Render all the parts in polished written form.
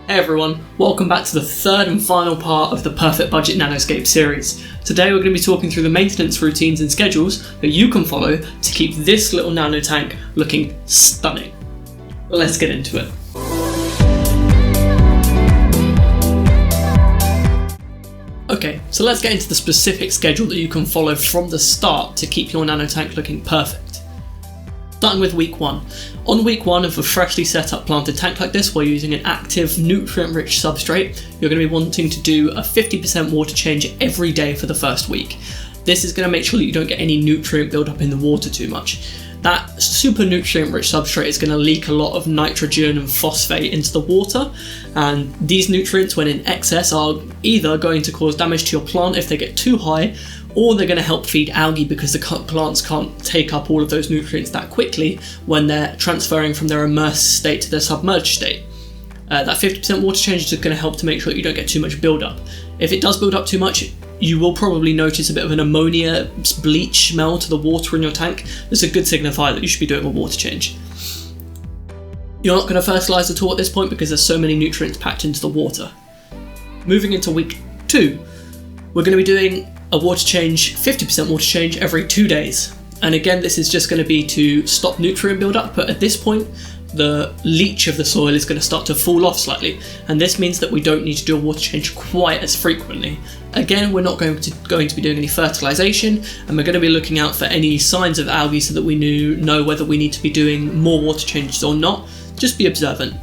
Hey everyone, welcome back to the third and final part of the Perfect Budget Nanoscape series. Today we're going to be talking through the maintenance routines and schedules that you can follow to keep this little nano tank looking stunning. Let's get into it. Okay, so let's get into the specific schedule that you can follow from the start to keep your nano tank looking perfect. Starting with week 1. On week 1 of a freshly set up planted tank like this, while using an active nutrient rich substrate, you're going to be wanting to do a 50% water change every day for the first week. This is going to make sure that you don't get any nutrient buildup in the water too much. That super nutrient rich substrate is going to leak a lot of nitrogen and phosphate into the water, and these nutrients when in excess are either going to cause damage to your plant if they get too high, or they're going to help feed algae because the plants can't take up all of those nutrients that quickly when they're transferring from their immersed state to their submerged state. That 50% water change is just going to help to make sure that you don't get too much buildup. If it does build up too much, you will probably notice a bit of an ammonia bleach smell to the water in your tank. That's a good signifier that you should be doing a water change. You're not going to fertilise at all at this point because there's so many nutrients packed into the water. Moving into week 2, we're going to be doing a water change, 50% water change every 2 days. And again, this is just going to be to stop nutrient buildup, but at this point, the leach of the soil is going to start to fall off slightly, and this means that we don't need to do a water change quite as frequently. Again, we're not going to be doing any fertilisation, and we're going to be looking out for any signs of algae so that we know whether we need to be doing more water changes or not. Just be observant.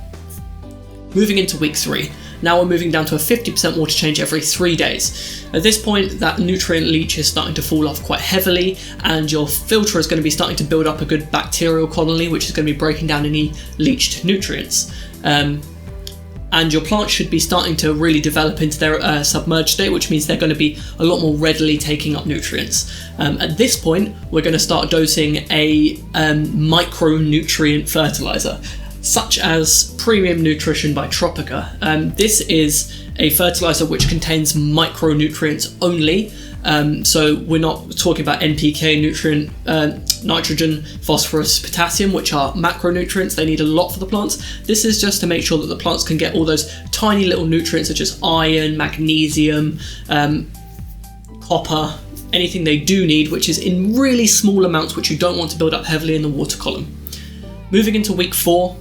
Moving into week 3. Now we're moving down to a 50% water change every 3 days. At this point, that nutrient leach is starting to fall off quite heavily, and your filter is going to be starting to build up a good bacterial colony, which is going to be breaking down any leached nutrients. And your plant should be starting to really develop into their submerged state, which means they're going to be a lot more readily taking up nutrients. At this point, we're going to start dosing a micronutrient fertilizer, such as Premium Nutrition by Tropica. This is a fertilizer which contains micronutrients only, so we're not talking about NPK, nutrient, nitrogen, phosphorus, potassium, which are macronutrients. They need a lot for the plants. This is just to make sure that the plants can get all those tiny little nutrients such as iron, magnesium, copper, anything they do need, which is in really small amounts, which you don't want to build up heavily in the water column. Moving into week 4.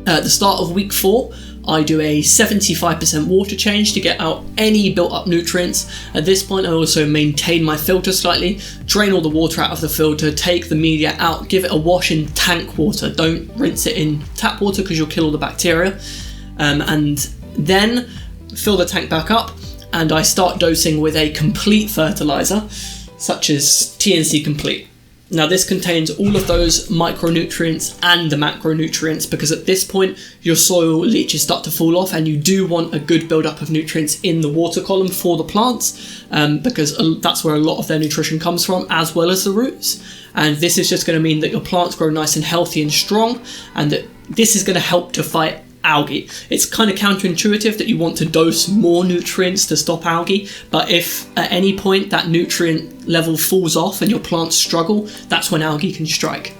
At the start of week 4, I do a 75% water change to get out any built up nutrients. At this point, I also maintain my filter slightly, drain all the water out of the filter, take the media out, give it a wash in tank water. Don't rinse it in tap water because you'll kill all the bacteria. And then fill the tank back up, and I start dosing with a complete fertilizer, such as TNC Complete. Now this contains all of those micronutrients and the macronutrients, because at this point your soil leaches start to fall off and you do want a good buildup of nutrients in the water column for the plants, because that's where a lot of their nutrition comes from, as well as the roots. And this is just going to mean that your plants grow nice and healthy and strong, and that this is going to help to fight algae. It's kind of counterintuitive that you want to dose more nutrients to stop algae, but if at any point that nutrient level falls off and your plants struggle, that's when algae can strike.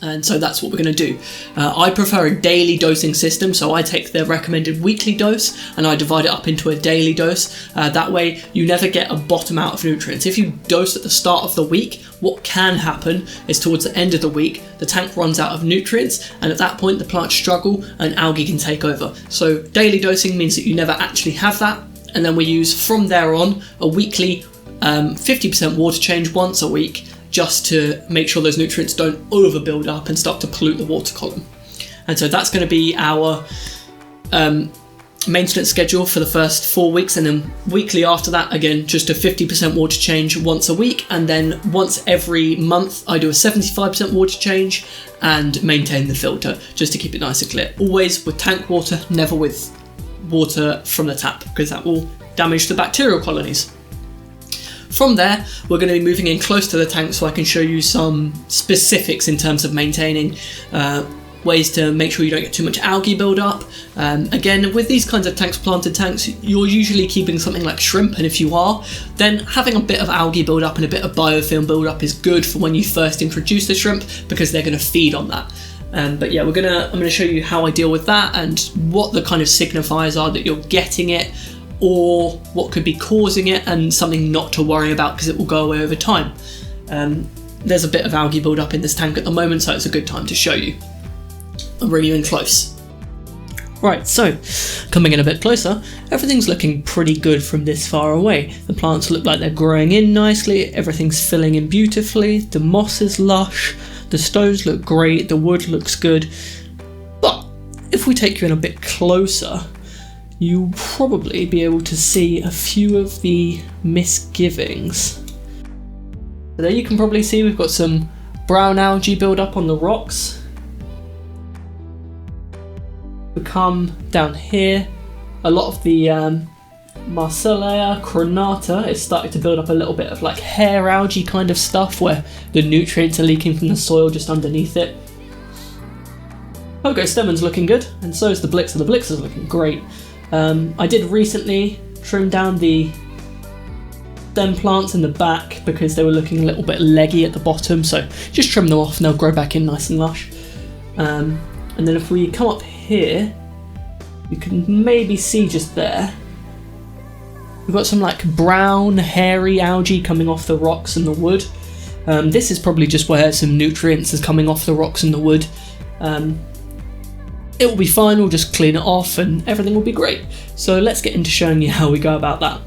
And so that's what we're going to do. I prefer a daily dosing system, so I take the recommended weekly dose and I divide it up into a daily dose. That way you never get a bottom out of nutrients. If you dose at the start of the week, what can happen is towards the end of the week, the tank runs out of nutrients, and at that point the plants struggle and algae can take over. So daily dosing means that you never actually have that, and then we use from there on a weekly 50% water change once a week, just to make sure those nutrients don't over build up and start to pollute the water column. And so that's going to be our maintenance schedule for the first 4 weeks, and then weekly after that, again, just a 50% water change once a week, and then once every month I do a 75% water change and maintain the filter just to keep it nice and clear. Always with tank water, never with water from the tap, because that will damage the bacterial colonies. From there, we're going to be moving in close to the tank so I can show you some specifics in terms of maintaining ways to make sure you don't get too much algae build-up. Again, with these kinds of tanks, planted tanks, you're usually keeping something like shrimp, and if you are, then having a bit of algae build-up and a bit of biofilm build-up is good for when you first introduce the shrimp, because they're going to feed on that. But yeah, I'm gonna show you how I deal with that and what the kind of signifiers are that you're getting it, or what could be causing it, and something not to worry about because it will go away over time. There's a bit of algae build up in this tank at the moment, so it's a good time to show you. I'll bring you in close. Right, so coming in a bit closer, everything's looking pretty good from this far away. The plants look like they're growing in nicely, everything's filling in beautifully, the moss is lush, the stones look great, the wood looks good. But if we take you in a bit closer, you'll probably be able to see a few of the misgivings. So there you can probably see we've got some brown algae build up on the rocks. We come down here, a lot of the Marcellea crenata is starting to build up a little bit of like hair algae kind of stuff where the nutrients are leaking from the soil just underneath it. Pogostemon's looking good, and so is the Blixer. The Blixer's looking great. I did recently trim down the stem plants in the back because they were looking a little bit leggy at the bottom, so just trim them off and they'll grow back in nice and lush. And then if we come up here, you can maybe see just there, we've got some like brown hairy algae coming off the rocks and the wood. This is probably just where some nutrients is coming off the rocks and the wood. It will be fine, we'll just clean it off and everything will be great. So let's get into showing you how we go about that.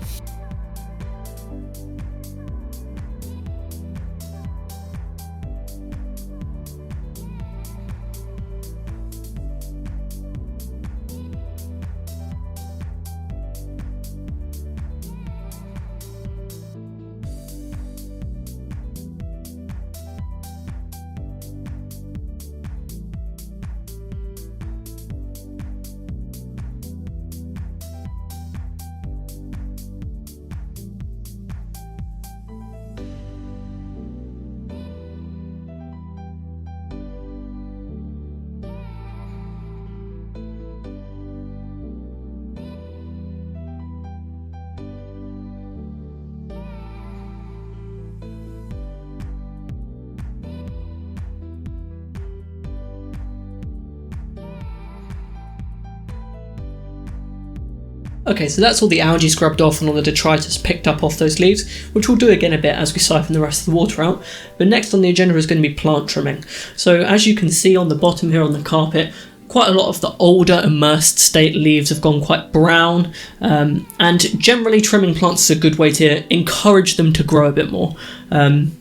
Okay, so that's all the algae scrubbed off and all the detritus picked up off those leaves, which we'll do again a bit as we siphon the rest of the water out. But next on the agenda is going to be plant trimming. So as you can see on the bottom here on the carpet, quite a lot of the older immersed state leaves have gone quite brown, and generally trimming plants is a good way to encourage them to grow a bit more.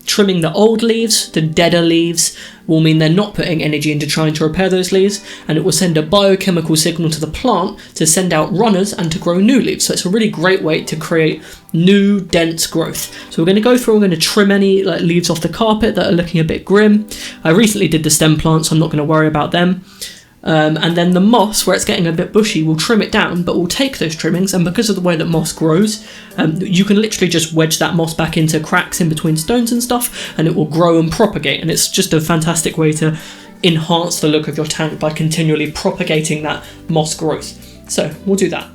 Trimming the old leaves, the deader leaves, will mean they're not putting energy into trying to repair those leaves, and it will send a biochemical signal to the plant to send out runners and to grow new leaves. So it's a really great way to create new dense growth. So we're going to go through, we're going to trim any leaves off the carpet that are looking a bit grim. I recently did the stem plants, so I'm not going to worry about them. And then the moss, where it's getting a bit bushy, we'll trim it down, but we'll take those trimmings, and because of the way that moss grows, you can literally just wedge that moss back into cracks in between stones and stuff, and it will grow and propagate, and it's just a fantastic way to enhance the look of your tank by continually propagating that moss growth. So we'll do that.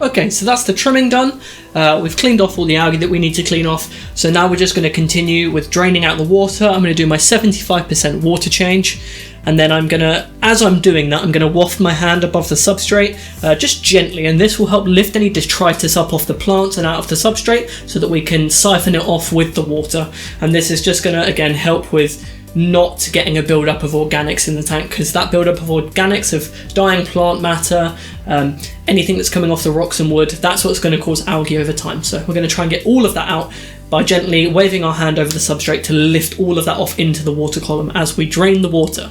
Okay, so that's the trimming done. We've cleaned off all the algae that we need to clean off. So now we're just going to continue with draining out the water. I'm going to do my 75% water change. And then I'm going to, as I'm doing that, I'm going to waft my hand above the substrate, just gently. And this will help lift any detritus up off the plants and out of the substrate so that we can siphon it off with the water. And this is just going to, again, help with not getting a build-up of organics in the tank, because that build-up of organics, of dying plant matter, anything that's coming off the rocks and wood, that's what's going to cause algae over time. So we're going to try and get all of that out by gently waving our hand over the substrate to lift all of that off into the water column as we drain the water.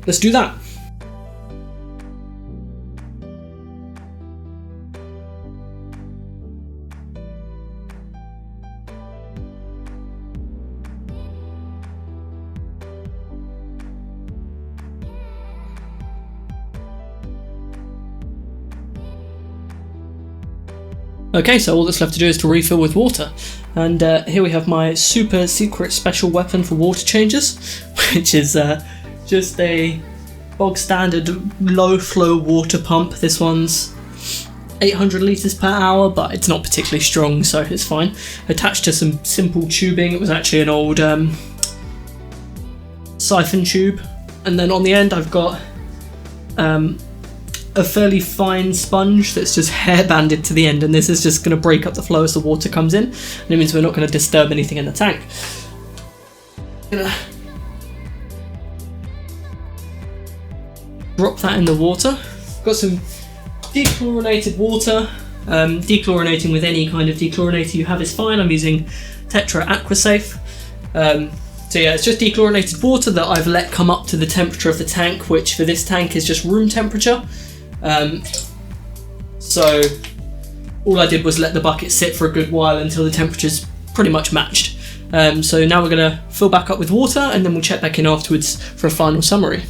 Let's do that. Okay, so all that's left to do is to refill with water. And here we have my super secret special weapon for water changes, which is just a bog standard low flow water pump. This one's 800 litres per hour, but it's not particularly strong, so it's fine. Attached to some simple tubing. It was actually an old siphon tube. And then on the end I've got a fairly fine sponge that's just hair banded to the end, and this is just going to break up the flow as the water comes in, and it means we're not going to disturb anything in the tank. Gonna drop that in the water. Got some dechlorinated water. Dechlorinating with any kind of dechlorinator you have is fine. I'm using Tetra Aquasafe. So yeah, it's just dechlorinated water that I've let come up to the temperature of the tank, which for this tank is just room temperature. So all I did was let the bucket sit for a good while until the temperature's pretty much matched. So now we're going to fill back up with water, and then we'll check back in afterwards for a final summary.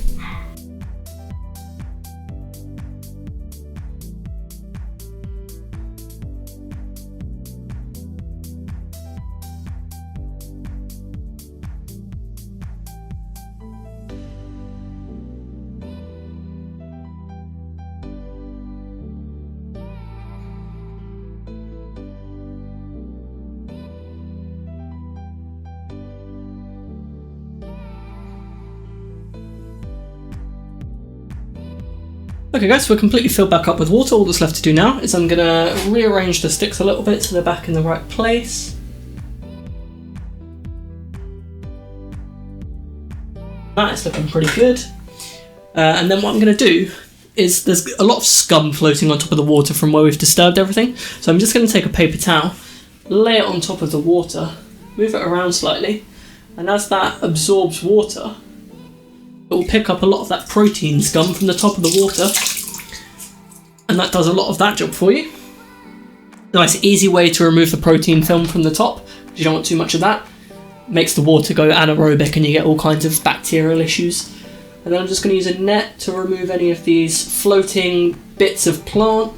Okay guys, we're completely filled back up with water. All that's left to do now is I'm going to rearrange the sticks a little bit so they're back in the right place. That is looking pretty good. And then what I'm going to do is, there's a lot of scum floating on top of the water from where we've disturbed everything. So I'm just going to take a paper towel, lay it on top of the water, move it around slightly, and as that absorbs water, it will pick up a lot of that protein scum from the top of the water, and that does a lot of that job for you. Nice easy way to remove the protein film from the top, because you don't want too much of that. Makes the water go anaerobic and you get all kinds of bacterial issues. And then I'm just going to use a net to remove any of these floating bits of plant.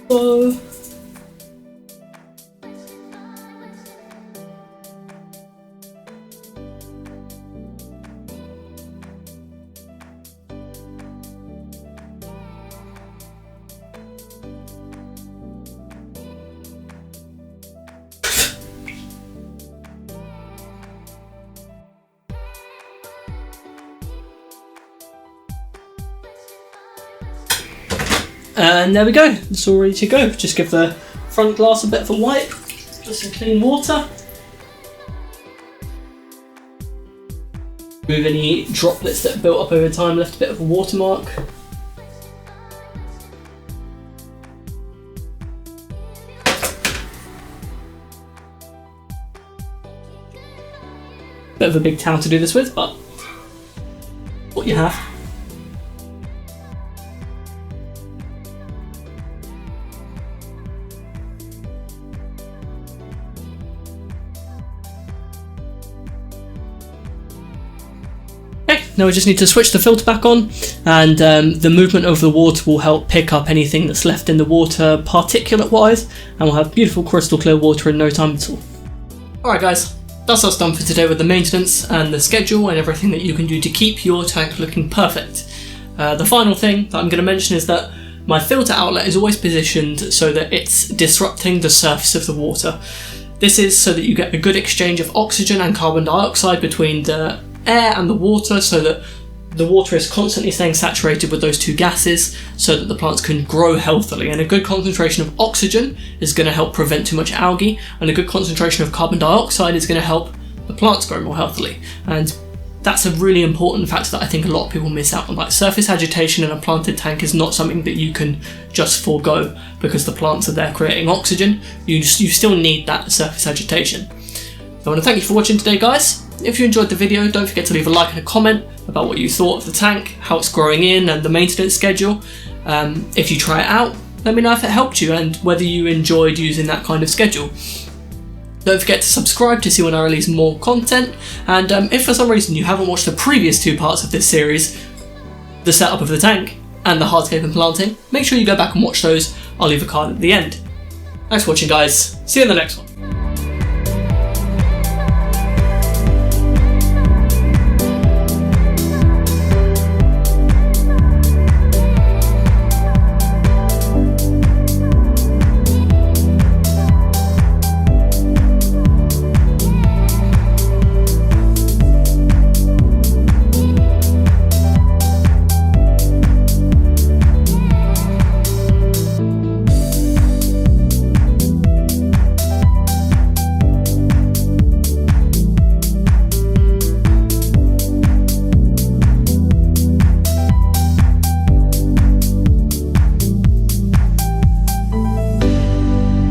So and there we go, it's all ready to go. Just give the front glass a bit of a wipe, just some clean water. Remove any droplets that have built up over time, left a bit of a watermark. Bit of a big towel to do this with, but what you have. Now we just need to switch the filter back on, and the movement of the water will help pick up anything that's left in the water particulate wise, and we'll have beautiful crystal clear water in no time at all. Alright guys, that's us done for today with the maintenance and the schedule and everything that you can do to keep your tank looking perfect. The final thing that I'm going to mention is that my filter outlet is always positioned so that it's disrupting the surface of the water. This is so that you get a good exchange of oxygen and carbon dioxide between the air and the water, so that the water is constantly staying saturated with those two gases so that the plants can grow healthily. And a good concentration of oxygen is going to help prevent too much algae, and a good concentration of carbon dioxide is going to help the plants grow more healthily. And that's a really important factor that I think a lot of people miss out on. Like, surface agitation in a planted tank is not something that you can just forego because the plants are there creating oxygen. You still need that surface agitation. So I want to thank you for watching today, guys. If you enjoyed the video, don't forget to leave a like and a comment about what you thought of the tank, how it's growing in, and the maintenance schedule. If you try it out, let me know if it helped you and whether you enjoyed using that kind of schedule. Don't forget to subscribe to see when I release more content, and if for some reason you haven't watched the previous 2 parts of this series, the setup of the tank and the hardscape and planting, make sure you go back and watch those. I'll leave a card at the end. Thanks for watching, guys. See you in the next one.